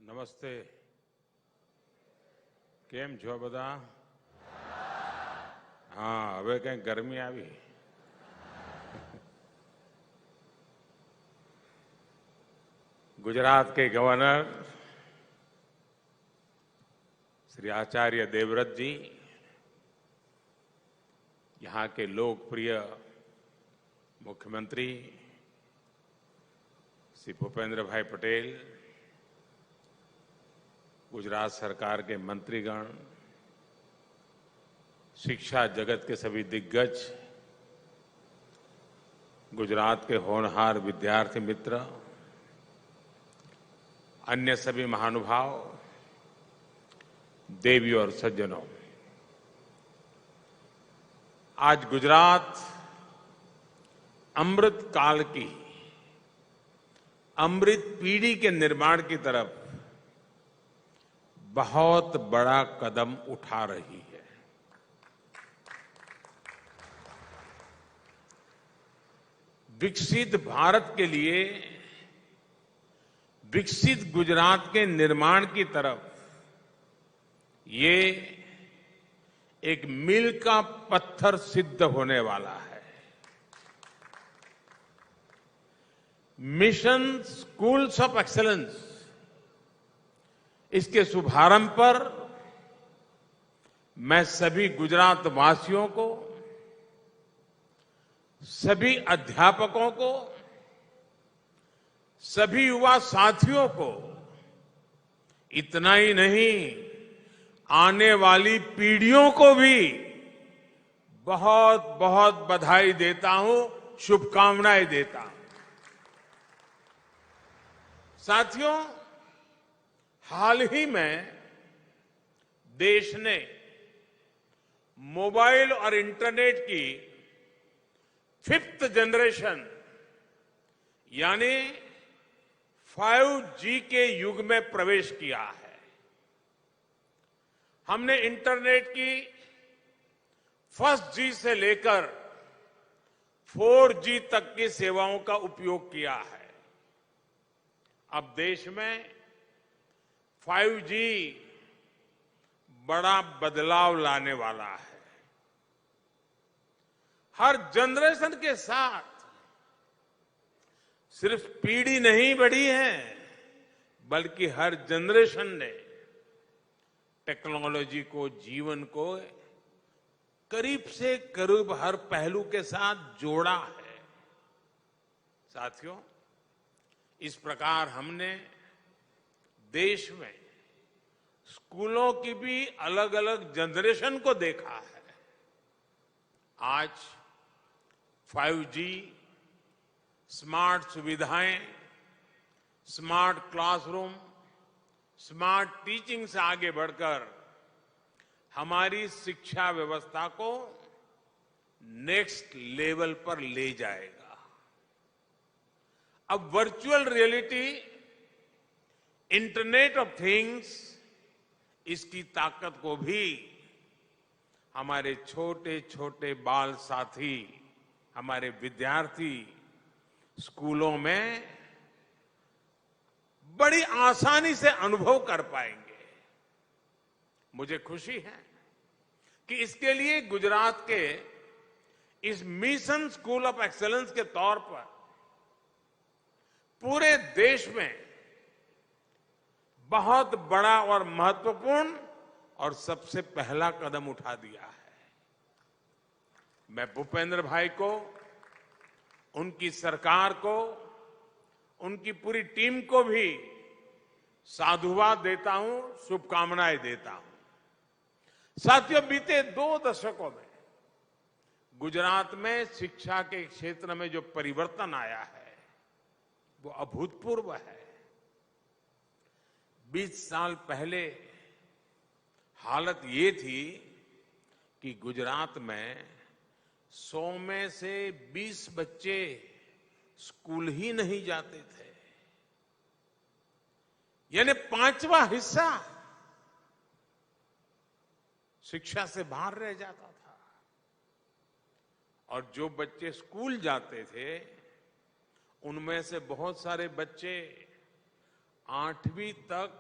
નમસ્તે. કેમ છો બધા? હા, હવે કઈ ગરમી આવી. गुजरात के गवर्नर श्री आचार्य देवव्रत जी, यहाँ के लोकप्रिय मुख्यमंत्री श्री भूपेंद्र भाई पटेल, गुजरात सरकार के मंत्रीगण, शिक्षा जगत के सभी दिग्गज, गुजरात के होनहार विद्यार्थी मित्र, अन्य सभी महानुभाव, देवियों और सज्जनों, आज गुजरात अमृत काल की अमृत पीढ़ी के निर्माण की तरफ बहुत बड़ा कदम उठा रही है. विकसित भारत के लिए विकसित गुजरात के निर्माण की तरफ ये एक मील का पत्थर सिद्ध होने वाला है. मिशन स्कूल्स ऑफ एक्सीलेंस, इसके शुभारंभ पर मैं सभी गुजरात वासियों को, सभी अध्यापकों को, सभी युवा साथियों को, इतना ही नहीं आने वाली पीढ़ियों को भी बहुत बहुत बधाई देता हूं, शुभकामनाएं देता हूं. साथियों, हाल ही में देश ने मोबाइल और इंटरनेट की 5th जनरेशन यानी 5G के युग में प्रवेश किया है. हमने इंटरनेट की 1st G से लेकर 4G तक की सेवाओं का उपयोग किया है. अब देश में 5G बड़ा बदलाव लाने वाला है. हर जनरेशन के साथ सिर्फ पीढ़ी नहीं बढ़ी है, बल्कि हर जनरेशन ने टेक्नोलॉजी को, जीवन को करीब से करीब हर पहलू के साथ जोड़ा है. साथियों, इस प्रकार हमने देश में स्कूलों की भी अलग अलग जनरेशन को देखा है. आज 5G, स्मार्ट सुविधाएं, स्मार्ट क्लासरूम, स्मार्ट टीचिंग से आगे बढ़कर हमारी शिक्षा व्यवस्था को नेक्स्ट लेवल पर ले जाएगा. अब virtual reality, internet of things, इसकी ताकत को भी हमारे छोटे छोटे बाल साथी, हमारे विद्यार्थी स्कूलों में बड़ी आसानी से अनुभव कर पाएंगे. मुझे खुशी है कि इसके लिए गुजरात के इस मिशन स्कूल ऑफ एक्सीलेंस के तौर पर पूरे देश में बहुत बड़ा और महत्वपूर्ण और सबसे पहला कदम उठा दिया है. मैं भूपेंद्र भाई को, उनकी सरकार को, उनकी पूरी टीम को भी साधुवाद देता हूं, शुभकामनाएं देता हूं. साथियों, बीते 2 दशकों में गुजरात में शिक्षा के क्षेत्र में जो परिवर्तन आया है वो अभूतपूर्व है. 20 साल पहले हालत ये थी कि गुजरात में 100 में से 20 बच्चे स्कूल ही नहीं जाते थे, यानी 5वां हिस्सा शिक्षा से बाहर रह जाता था. और जो बच्चे स्कूल जाते थे उनमें से बहुत सारे बच्चे 8वीं तक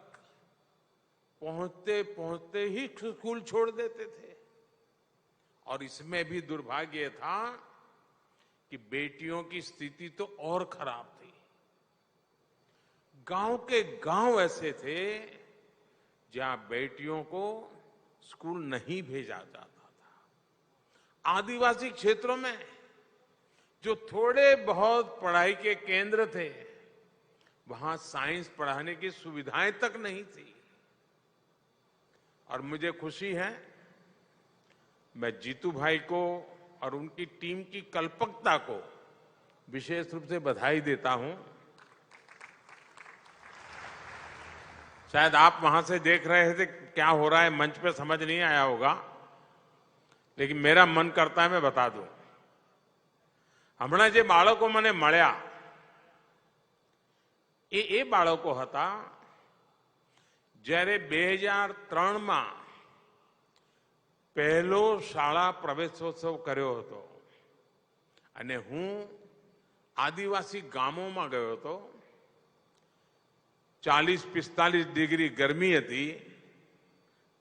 पहुंचते पहुंचते ही स्कूल छोड़ देते थे। और इसमें भी दुर्भाग्य था कि बेटियों की स्थिति तो और खराब थी। गांव के गांव ऐसे थे जहां बेटियों को स्कूल नहीं भेजा जाता था। आदिवासी क्षेत्रों में जो थोड़े बहुत पढ़ाई के केंद्र थे, वहां साइंस पढ़ाने की सुविधाएं तक नहीं थी। और मुझे खुशी है, मैं जीतू भाई को और उनकी टीम की कल्पकता को विशेष रूप से बधाई देता हूं। शायद आप वहां से देख रहे थे क्या हो रहा है, मंच पे समझ नहीं आया होगा, लेकिन मेरा मन करता है मैं बता दूं। હમણાં જે બાળકો મને મળ્યા એ બાળકો હતા જ્યારે 2003માં પહેલો શાળા પ્રવેશોત્સવ કર્યો હતો અને હું આદિવાસી ગામોમાં ગયો હતો। 40-45 ડિગ્રી ગરમી હતી।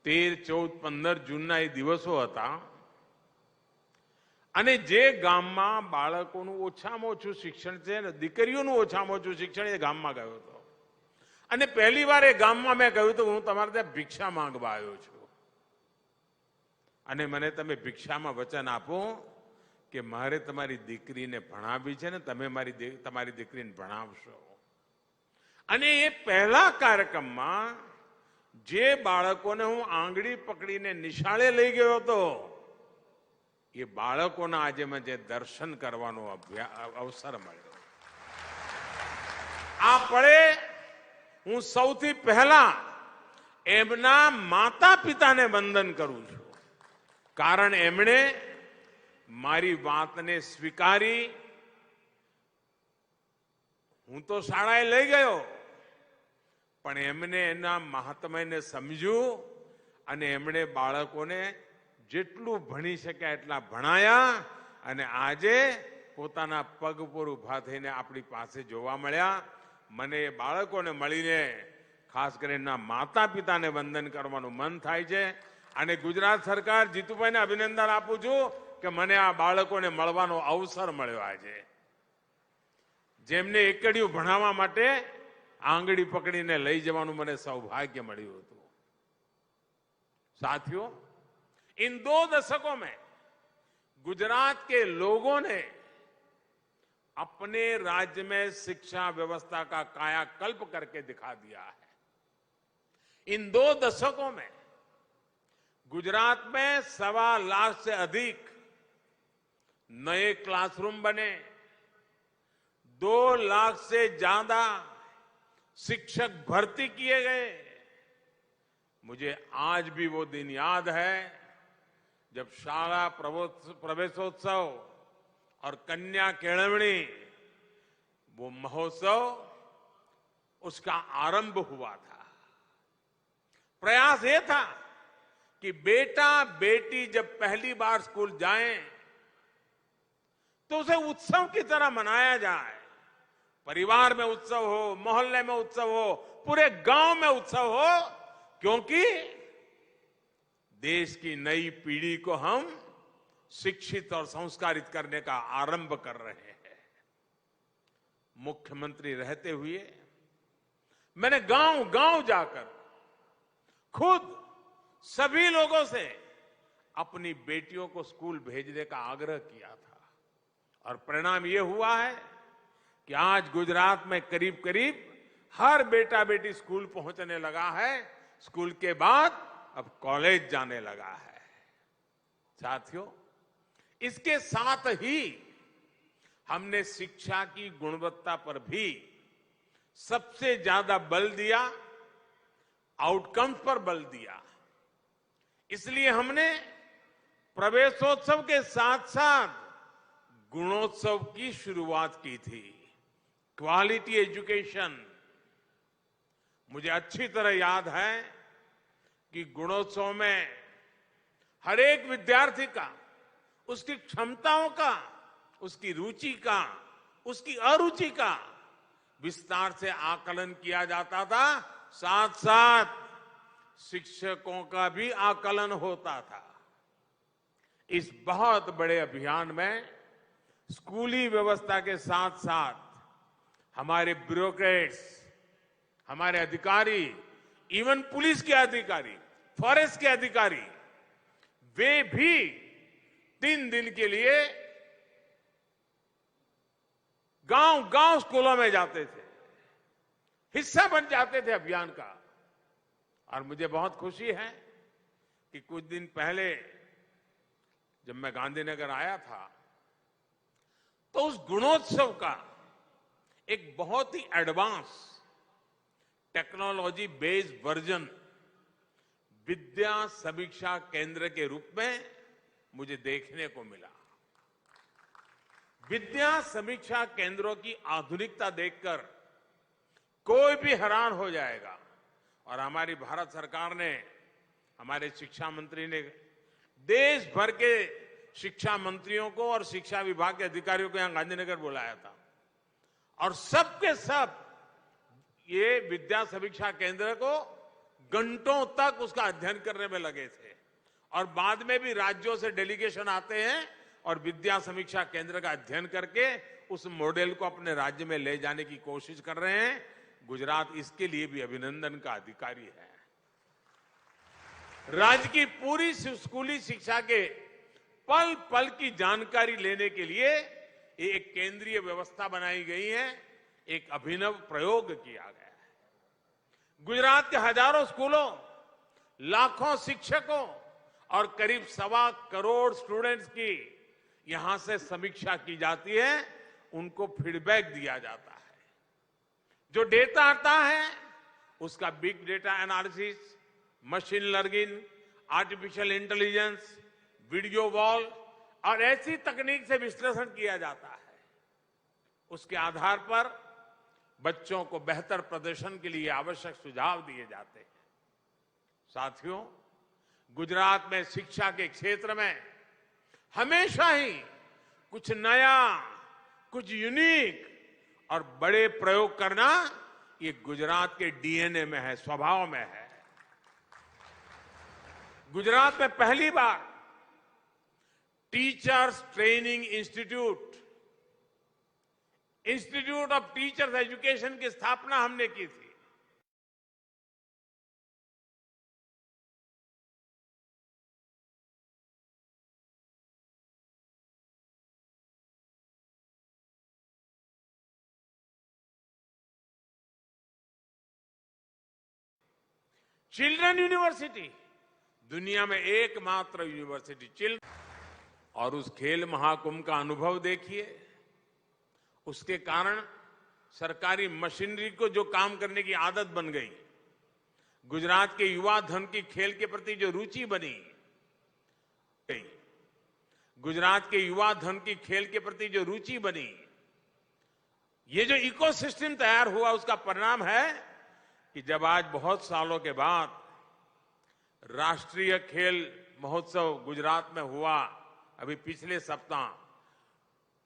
13, 14, 15 જૂનના એ દિવસો હતા અને જે ગામમાં બાળકોનું ઓછામાં ઓછું શિક્ષણ છે, દીકરીઓનું ઓછામાં ઓછું શિક્ષણ એ ગામમાં ગયો હતો અને પહેલી વાર એ ગામમાં મેં કહ્યું હતું હું તમારે ત્યાં ભિક્ષા માંગવા આવ્યો છું અને મને તમે ભિક્ષામાં વચન આપો કે મારે તમારી દીકરીને ભણાવવી છે ને તમે તમારી દીકરીને ભણાવશો। અને એ પહેલા કાર્યક્રમમાં જે બાળકોને હું આંગળી પકડીને નિશાળે લઈ ગયો હતો એ બાળકોના આજે મને દર્શન કરવાનો અવસર મળ્યો। આ પળે હું સૌથી પહેલા એમના માતા પિતાને વંદન કરું છું, કારણ એમણે મારી વાતને સ્વીકારી। હું તો શાળાએ લઈ ગયો પણ એમને એના મહાત્મ્યને સમજ્યું અને એમણે બાળકોને જેટલું ભણી શક્યા એટલા ભણાયા અને આજે પોતાના પગ પર ઊભા થઈને આપણી પાસે જોવા મળ્યા। મને એ બાળકોને મળીને ખાસ કરીને માતા પિતાને વંદન કરવાનું મન થાય છે અને ગુજરાત સરકાર જીતુભાઈને અભિનંદન આપું છું કે મને આ બાળકોને મળવાનો અવસર મળ્યો આજે, જેમને એકડીયું ભણાવવા માટે આંગળી પકડીને લઈ જવાનું મને સૌભાગ્ય મળ્યું હતું। साथियों, इन 2 दशकों में गुजरात के लोगों ने अपने राज्य में शिक्षा व्यवस्था का कायाकल्प करके दिखा दिया है। इन 2 दशकों में गुजरात में 1.25 लाख से अधिक नए क्लासरूम बने, 2 लाख से ज्यादा शिक्षक भर्ती किए गए। मुझे आज भी वो दिन याद है जब शाला प्रवेशोत्सव और कन्या केळवणी वो महोत्सव उसका आरंभ हुआ था। प्रयास ये था कि बेटा बेटी जब पहली बार स्कूल जाएं तो उसे उत्सव की तरह मनाया जाए। परिवार में उत्सव हो, मोहल्ले में उत्सव हो, पूरे गांव में उत्सव हो, क्योंकि देश की नई पीढ़ी को हम शिक्षित और संस्कारित करने का आरंभ कर रहे हैं। मुख्यमंत्री रहते हुए मैंने गांव गांव जाकर खुद सभी लोगों से अपनी बेटियों को स्कूल भेजने का आग्रह किया था और परिणाम ये हुआ है कि आज गुजरात में करीब करीब हर बेटा बेटी स्कूल पहुंचने लगा है। स्कूल के बाद अब कॉलेज जाने लगा है। साथियों, इसके साथ ही हमने शिक्षा की गुणवत्ता पर भी सबसे ज्यादा बल दिया, आउटकम्स पर बल दिया। इसलिए हमने प्रवेशोत्सव के साथ साथ गुणोत्सव की शुरुआत की थी, क्वालिटी एजुकेशन। मुझे अच्छी तरह याद है कि गुणोत्सव में हर एक विद्यार्थी का, उसकी क्षमताओं का, उसकी रुचि का, उसकी अरुचि का विस्तार से आकलन किया जाता था। साथ साथ शिक्षकों का भी आकलन होता था। इस बहुत बड़े अभियान में स्कूली व्यवस्था के साथ साथ हमारे ब्यूरोक्रेट्स, हमारे अधिकारी, इवन पुलिस के अधिकारी, फॉरेस्ट के अधिकारी, वे भी 3 दिन के लिए गांव-गांव स्कूलों में जाते थे, हिस्सा बन जाते थे अभियान का। और मुझे बहुत खुशी है कि कुछ दिन पहले जब मैं गांधीनगर आया था तो उस गुणोत्सव का एक बहुत ही एडवांस टेक्नोलॉजी बेस्ड वर्जन विद्या समीक्षा केंद्र के रूप में मुझे देखने को मिला। विद्या समीक्षा केंद्रों की आधुनिकता देखकर कोई भी हैरान हो जाएगा। और हमारी भारत सरकार ने, हमारे शिक्षा मंत्री ने देश भर के शिक्षा मंत्रियों को और शिक्षा विभाग के अधिकारियों को यहां गांधीनगर बुलाया था और सबके सब ये विद्या समीक्षा केंद्र को घंटों तक उसका अध्ययन करने में लगे थे। और बाद में भी राज्यों से डेलीगेशन आते हैं और विद्या समीक्षा केंद्र का अध्ययन करके उस मॉडल को अपने राज्य में ले जाने की कोशिश कर रहे हैं। गुजरात इसके लिए भी अभिनंदन का अधिकारी है। राज्य की पूरी स्कूली शिक्षा के पल पल की जानकारी लेने के लिए एक केंद्रीय व्यवस्था बनाई गई है, एक अभिनव प्रयोग किया गया है। गुजरात के हजारों स्कूलों, लाखों शिक्षकों और करीब 1.25 करोड़ स्टूडेंट्स की यहां से समीक्षा की जाती है, उनको फीडबैक दिया जाता है। जो डेटा आता है उसका big data analysis, machine learning, artificial intelligence, video wall और ऐसी तकनीक से विश्लेषण किया जाता है। उसके आधार पर बच्चों को बेहतर प्रदर्शन के लिए आवश्यक सुझाव दिए जाते हैं। साथियों, गुजरात में शिक्षा के क्षेत्र में हमेशा ही कुछ नया, कुछ यूनिक और बड़े प्रयोग करना ये गुजरात के डीएनए में है, स्वभाव में है। गुजरात में पहली बार teachers training institute of teachers education की स्थापना हमने की थी। चिल्ड्रन यूनिवर्सिटी, दुनिया में एकमात्र यूनिवर्सिटी चिल्ड्रन। और उस खेल महाकुंभ का अनुभव देखिए। उसके कारण सरकारी मशीनरी को जो काम करने की आदत बन गई, गुजरात के युवा धन की खेल के प्रति जो रुचि बनी, गुजरात के युवा धन की खेल के प्रति जो रुचि बनी, ये जो इकोसिस्टम तैयार हुआ, उसका परिणाम है कि जब आज बहुत सालों के बाद राष्ट्रीय खेल महोत्सव गुजरात में हुआ, अभी पिछले सप्ताह,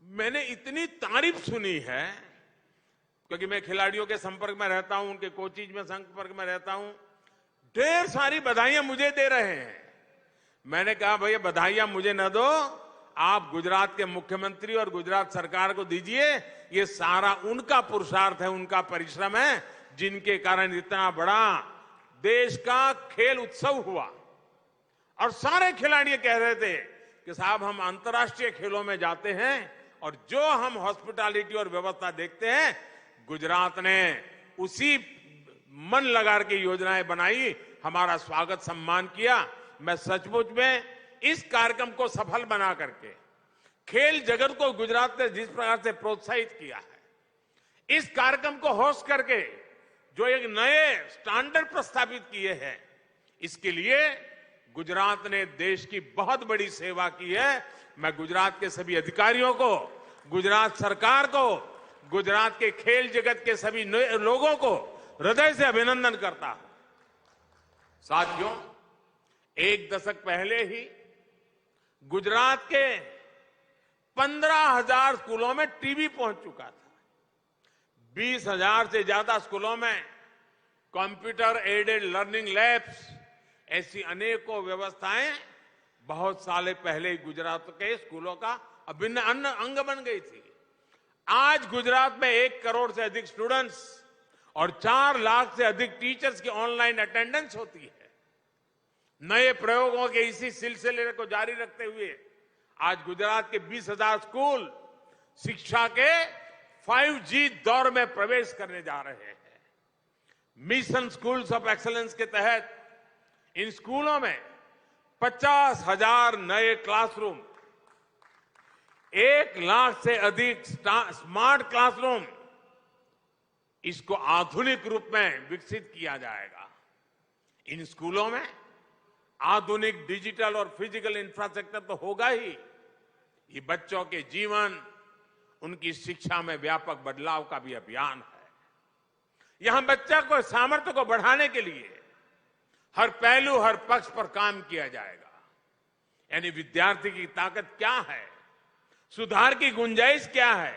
मैंने इतनी तारीफ सुनी है, क्योंकि मैं खिलाड़ियों के संपर्क में रहता हूं, उनके कोचिज में संपर्क में रहता हूं, ढेर सारी बधाइयां मुझे दे रहे हैं। मैंने कहा भैया बधाइयां मुझे न दो, आप गुजरात के मुख्यमंत्री और गुजरात सरकार को दीजिए। ये सारा उनका पुरुषार्थ है, उनका परिश्रम है, जिनके कारण इतना बड़ा देश का खेल उत्सव हुआ। और सारे खिलाड़ी कह रहे थे कि साहब हम अंतर्राष्ट्रीय खेलों में जाते हैं और जो हम हॉस्पिटैलिटी और व्यवस्था देखते हैं, गुजरात ने उसी मन लगा के योजनाएं बनाई, हमारा स्वागत सम्मान किया। मैं सचमुच में इस कार्यक्रम को सफल बना करके खेल जगत को गुजरात ने जिस प्रकार से प्रोत्साहित किया है, इस कार्यक्रम को होस्ट करके जो एक नए स्टैंडर्ड प्रस्तावित किए हैं, इसके लिए गुजरात ने देश की बहुत बड़ी सेवा की है। मैं गुजरात के सभी अधिकारियों को, गुजरात सरकार को, गुजरात के खेल जगत के सभी लोगों को हृदय से अभिनंदन करता हूं। साथियों, 1 दशक पहले ही गुजरात के 15,000 स्कूलों में टीवी पहुंच चुका था। 20,000 से ज्यादा स्कूलों में कंप्यूटर एडेड लर्निंग लैब्स, ऐसी अनेकों व्यवस्थाएं बहुत साल पहले ही गुजरात के स्कूलों का अभिन्न अंग बन गई थी। आज गुजरात में 1 करोड़ से अधिक स्टूडेंट्स और 4 लाख से अधिक टीचर्स की ऑनलाइन अटेंडेंस होती है। नए प्रयोगों के इसी सिलसिले को जारी रखते हुए आज गुजरात के 20,000 स्कूल शिक्षा के 5G दौर में प्रवेश करने जा रहे हैं। मिशन स्कूल्स ऑफ एक्सीलेंस के तहत इन स्कूलों में 50,000 नए क्लासरूम, 1 लाख से अधिक स्मार्ट क्लासरूम, इसको आधुनिक रूप में विकसित किया जाएगा। इन स्कूलों में आधुनिक डिजिटल और फिजिकल इंफ्रास्ट्रक्चर तो होगा ही, ये बच्चों के जीवन, उनकी शिक्षा में व्यापक बदलाव का भी अभियान है। यहां बच्चा को सामर्थ्य को बढ़ाने के लिए हर पहलू, हर पक्ष पर काम किया जाएगा। यानी विद्यार्थी की ताकत क्या है, सुधार की गुंजाइश क्या है,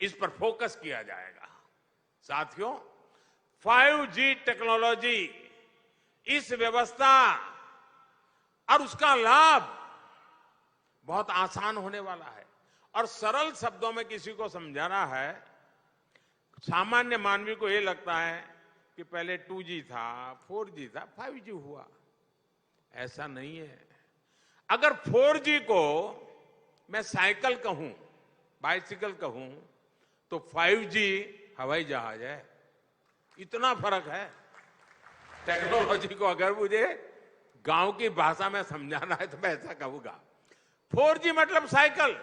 इस पर फोकस किया जाएगा। साथियों, 5G टेक्नोलॉजी, इस व्यवस्था और उसका लाभ बहुत आसान होने वाला है। और सरल शब्दों में किसी को समझाना है, सामान्य मानवी को यह लगता है कि पहले 2G था, 4G था, 5G हुआ। ऐसा नहीं है। अगर 4G को मैं साइकिल कहूं, बाइसिकल कहूं, तो 5G हवाई जहाज है। इतना फर्क है। टेक्नोलॉजी को अगर मुझे गांव की भाषा में समझाना है तो मैं ऐसा कहूंगा। 4G मतलब साइकिल,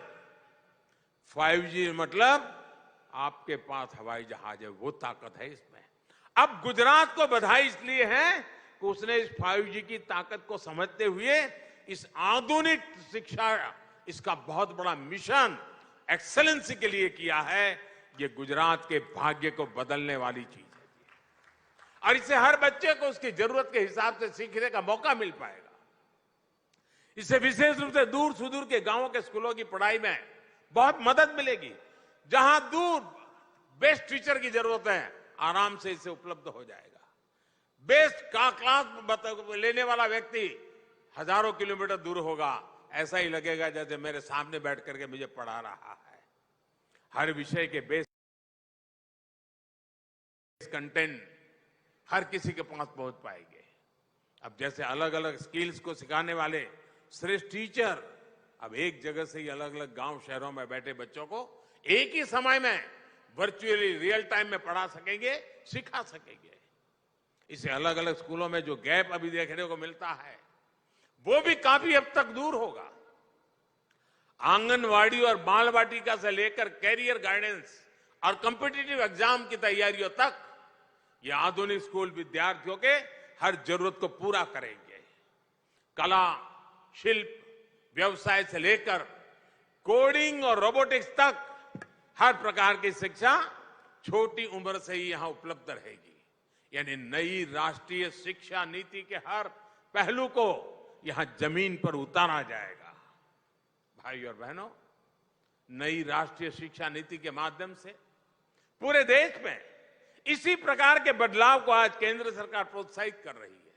5G मतलब आपके पास हवाई जहाज है, वो ताकत है इसमें। अब गुजरात को बधाई इसलिए है कि उसने इस 5G की ताकत को समझते हुए इस आधुनिक शिक्षा, इसका बहुत बड़ा मिशन एक्सेलेंसी के लिए किया है। ये गुजरात के भाग्य को बदलने वाली चीज है और इससे हर बच्चे को उसकी जरूरत के हिसाब से सीखने का मौका मिल पाएगा। इससे विशेष रूप से दूर सुदूर के गांवों के स्कूलों की पढ़ाई में बहुत मदद मिलेगी। जहां दूर बेस्ट टीचर की जरूरत है, आराम से इसे उपलब्ध हो जाएगा। बेस्ट का क्लास लेने वाला व्यक्ति हजारों किलोमीटर दूर होगा, ऐसा ही लगेगा जैसे मेरे सामने बैठ करके मुझे पढ़ा रहा है। हर विषय के बेस्ट कंटेंट हर किसी के पास पहुंच पाएंगे। अब जैसे अलग अलग स्किल्स को सिखाने वाले श्रेष्ठ टीचर अब एक जगह से ही अलग अलग गांव शहरों में बैठे बच्चों को एक ही समय में वर्चुअली रियल टाइम में पढ़ा सकेंगे, सिखा सकेंगे। इसे अलग अलग स्कूलों में जो गैप अभी देखने को मिलता है वो भी काफी हद तक दूर होगा। आंगनवाड़ी और बाल वाटिका से लेकर कैरियर गाइडेंस और कॉम्पिटिटिव एग्जाम की तैयारियों तक ये आधुनिक स्कूल विद्यार्थियों के हर जरूरत को पूरा करेंगे। कला, शिल्प, व्यवसाय से लेकर कोडिंग और रोबोटिक्स तक हर प्रकार की शिक्षा छोटी उम्र से ही यहां उपलब्ध रहेगी। यानी नई राष्ट्रीय शिक्षा नीति के हर पहलू को यहां जमीन पर उतारा जाएगा। भाई और बहनों, नई राष्ट्रीय शिक्षा नीति के माध्यम से पूरे देश में इसी प्रकार के बदलाव को आज केंद्र सरकार प्रोत्साहित कर रही है।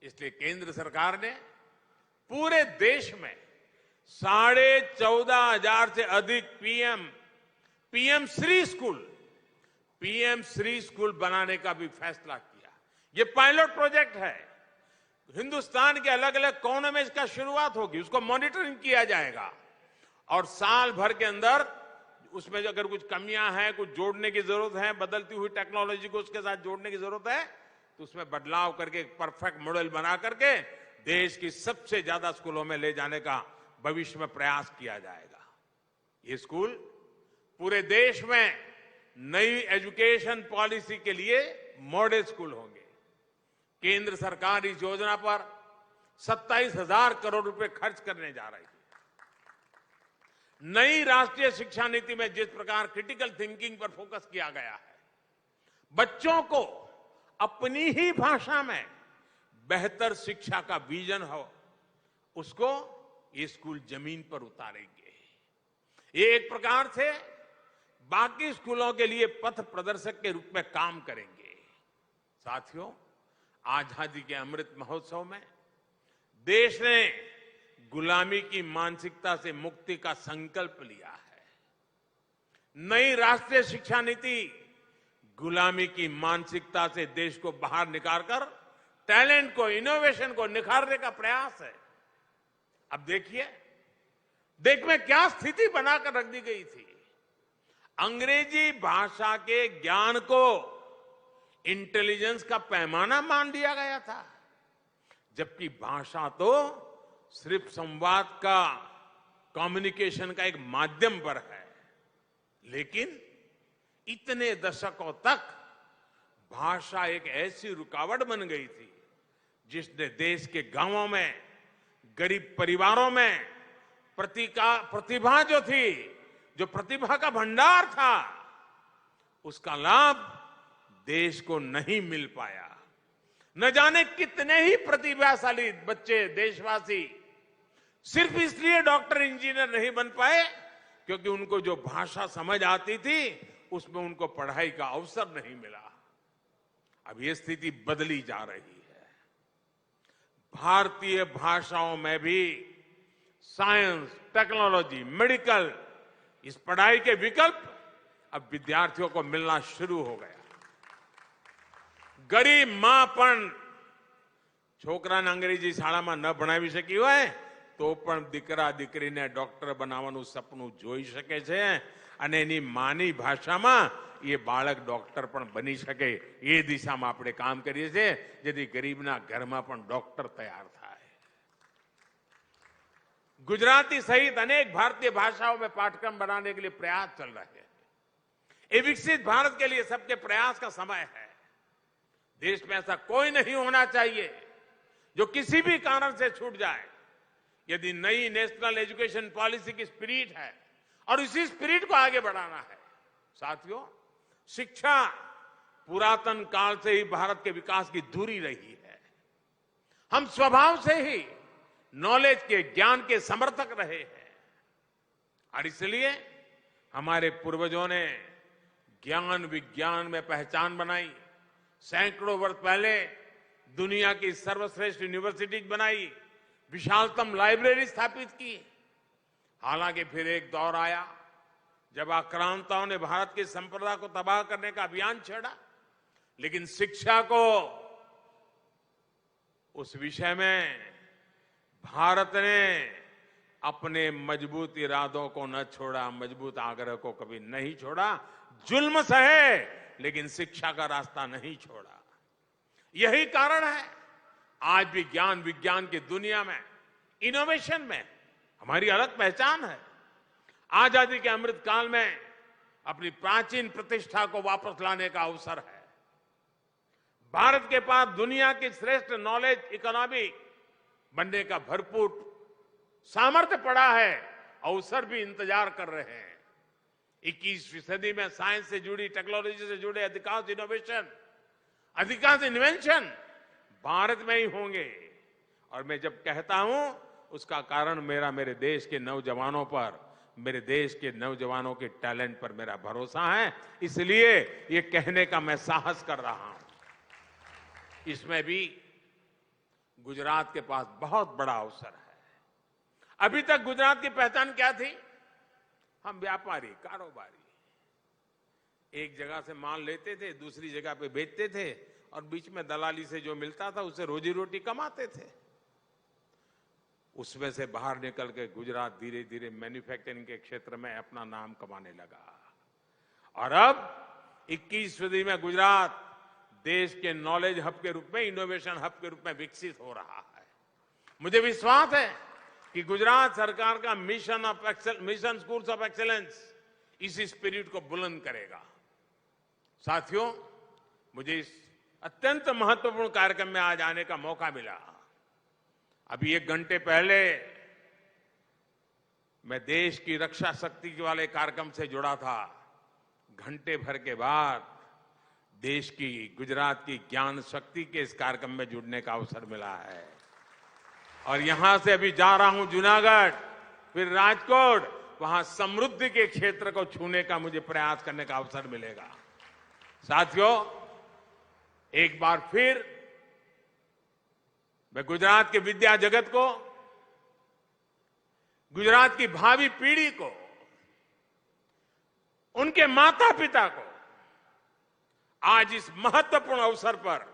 इसलिए केंद्र सरकार ने पूरे देश में 14,500 से अधिक पीएम श्री स्कूल बनाने का भी फैसला किया। ये पायलट प्रोजेक्ट है। हिंदुस्तान के अलग अलग कोनों में इसका शुरुआत होगी, उसको मॉनिटरिंग किया जाएगा और साल भर के अंदर उसमें जो अगर कुछ कमियां हैं, कुछ जोड़ने की जरूरत है, बदलती हुई टेक्नोलॉजी को उसके साथ जोड़ने की जरूरत है, तो उसमें बदलाव करके एक परफेक्ट मॉडल बना करके देश की सबसे ज्यादा स्कूलों में ले जाने का भविष्य में प्रयास किया जाएगा। ये स्कूल पूरे देश में नई एजुकेशन पॉलिसी के लिए मॉडल स्कूल होंगे। केंद्र सरकार इस योजना पर 27,000 करोड़ रुपए खर्च करने जा रही है। नई राष्ट्रीय शिक्षा नीति में जिस प्रकार क्रिटिकल थिंकिंग पर फोकस किया गया है, बच्चों को अपनी ही भाषा में बेहतर शिक्षा का विजन हो, उसको ये स्कूल जमीन पर उतारेंगे। ये एक प्रकार से बाकी स्कूलों के लिए पथ प्रदर्शक के रूप में काम करेंगे। साथियों, आजादी के अमृत महोत्सव में देश ने गुलामी की मानसिकता से मुक्ति का संकल्प लिया है। नई राष्ट्रीय शिक्षा नीति गुलामी की मानसिकता से देश को बाहर निकालकर टैलेंट को, इनोवेशन को निखारने का प्रयास है। अब देखिए, देश में क्या स्थिति बनाकर रख दी गई थी। अंग्रेजी भाषा के ज्ञान को इंटेलिजेंस का पैमाना मान दिया गया था, जबकि भाषा तो सिर्फ संवाद का, कम्युनिकेशन का एक माध्यम पर है। लेकिन इतने दशकों तक भाषा एक ऐसी रुकावट बन गई थी जिसने देश के गांवों में, गरीब परिवारों में प्रतिभा जो थी, जो प्रतिभा का भंडार था, उसका लाभ देश को नहीं मिल पाया। न जाने कितने ही प्रतिभाशाली बच्चे, देशवासी सिर्फ इसलिए डॉक्टर, इंजीनियर नहीं बन पाए क्योंकि उनको जो भाषा समझ आती थी उसमें उनको पढ़ाई का अवसर नहीं मिला। अब ये स्थिति बदली जा रही है। भारतीय भाषाओं में भी साइंस, टेक्नोलॉजी, मेडिकल, इस पढ़ाई के विकल्प अब विद्यार्थियों को मिलना शुरू हो गया। गरीब मां पण છોકરાને અંગ્રેજી શાળામાં ન ભણાવી શકી હોય તો પણ દીકરા દીકરીને ડોક્ટર બનાવવાનું સપનું જોઈ શકે છે અને એની માની ભાષામાં એ બાળક ડોક્ટર પણ બની શકે, એ દિશામાં આપણે કામ કરીએ છીએ જેથી ગરીબના ઘરમાં પણ ડોક્ટર તૈયાર થાય। गुजराती सहित अनेक भारतीय भाषाओं में पाठ्यक्रम बनाने के लिए प्रयास चल रहे हैं। ये विकसित भारत के लिए सबके प्रयास का समय है। देश में ऐसा कोई नहीं होना चाहिए जो किसी भी कारण से छूट जाए। यदि नई नेशनल एजुकेशन पॉलिसी की स्पिरिट है और इसी स्पिरिट को आगे बढ़ाना है। साथियों, शिक्षा पुरातन काल से ही भारत के विकास की धुरी रही है। हम स्वभाव से ही नॉलेज के, ज्ञान के समर्थक रहे हैं और इसलिए हमारे पूर्वजों ने ज्ञान विज्ञान में पहचान बनाई। सैकड़ों वर्ष पहले दुनिया की सर्वश्रेष्ठ यूनिवर्सिटी बनाई, विशालतम लाइब्रेरी स्थापित की। हालांकि फिर एक दौर आया जब आक्रांताओं ने भारत की संप्रदा को तबाह करने का अभियान छेड़ा, लेकिन शिक्षा को, उस विषय में भारत ने अपने मजबूत इरादों को न छोड़ा, मजबूत आग्रह को कभी नहीं छोड़ा। जुल्म सहे लेकिन शिक्षा का रास्ता नहीं छोड़ा। यही कारण है आज भी ज्ञान विज्ञान की दुनिया में, इनोवेशन में हमारी अलग पहचान है। आजादी के अमृत काल में अपनी प्राचीन प्रतिष्ठा को वापस लाने का अवसर है। भारत के पास दुनिया की श्रेष्ठ नॉलेज इकोनॉमी बनने का भरपूर सामर्थ्य पड़ा है, अवसर भी इंतजार कर रहे हैं। 21वीं सदी में साइंस से जुड़ी, टेक्नोलॉजी से जुड़े अधिकांश इनोवेशन, अधिकांश इन्वेंशन भारत में ही होंगे। और मैं जब कहता हूं उसका कारण मेरे देश के नौजवानों पर, मेरे देश के नौजवानों के टैलेंट पर मेरा भरोसा है। इसलिए ये कहने का मैं साहस कर रहा हूं। इसमें भी गुजरात के पास बहुत बड़ा अवसर है। अभी तक गुजरात की पहचान क्या थी? हम व्यापारी, कारोबारी, एक जगह से माल लेते थे, दूसरी जगह पे बेचते थे और बीच में दलाली से जो मिलता था उससे रोजी रोटी कमाते थे। उसमें से बाहर निकल के गुजरात धीरे धीरे मैन्युफैक्चरिंग के क्षेत्र में अपना नाम कमाने लगा और अब 21वीं सदी में गुजरात देश के नॉलेज हब के रूप में, इनोवेशन हब के रूप में विकसित हो रहा है। मुझे विश्वास है कि गुजरात सरकार का मिशन स्कूल्स ऑफ एक्सीलेंस इसी स्पिरिट को बुलंद करेगा। साथियों, मुझे इस अत्यंत महत्वपूर्ण कार्यक्रम में आज आने का मौका मिला। अभी 1 घंटे पहले मैं देश की रक्षा शक्ति वाले कार्यक्रम से जुड़ा था। घंटे भर के बाद देश की, गुजरात की ज्ञान शक्ति के इस कार्यक्रम में जुड़ने का अवसर मिला है और यहां से अभी जा रहा हूं जूनागढ़, फिर राजकोट, वहां समृद्धि के क्षेत्र को छूने का मुझे प्रयास करने का अवसर मिलेगा। साथियों, एक बार फिर मैं गुजरात के विद्या जगत को, गुजरात की भावी पीढ़ी को, उनके माता पिता को आज इस महत्वपूर्ण अवसर पर,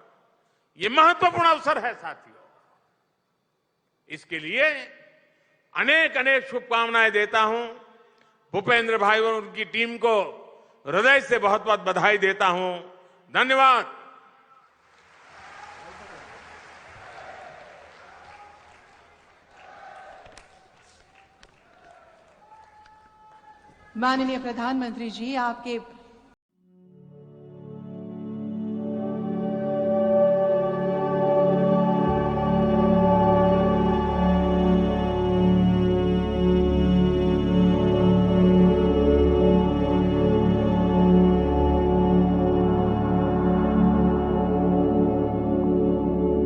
यह महत्वपूर्ण अवसर है साथियों, इसके लिए अनेक अनेक शुभकामनाएं देता हूं। भूपेंद्र भाई और उनकी टीम को हृदय से बहुत बहुत बधाई देता हूं। धन्यवाद। माननीय प्रधानमंत्री जी, आपके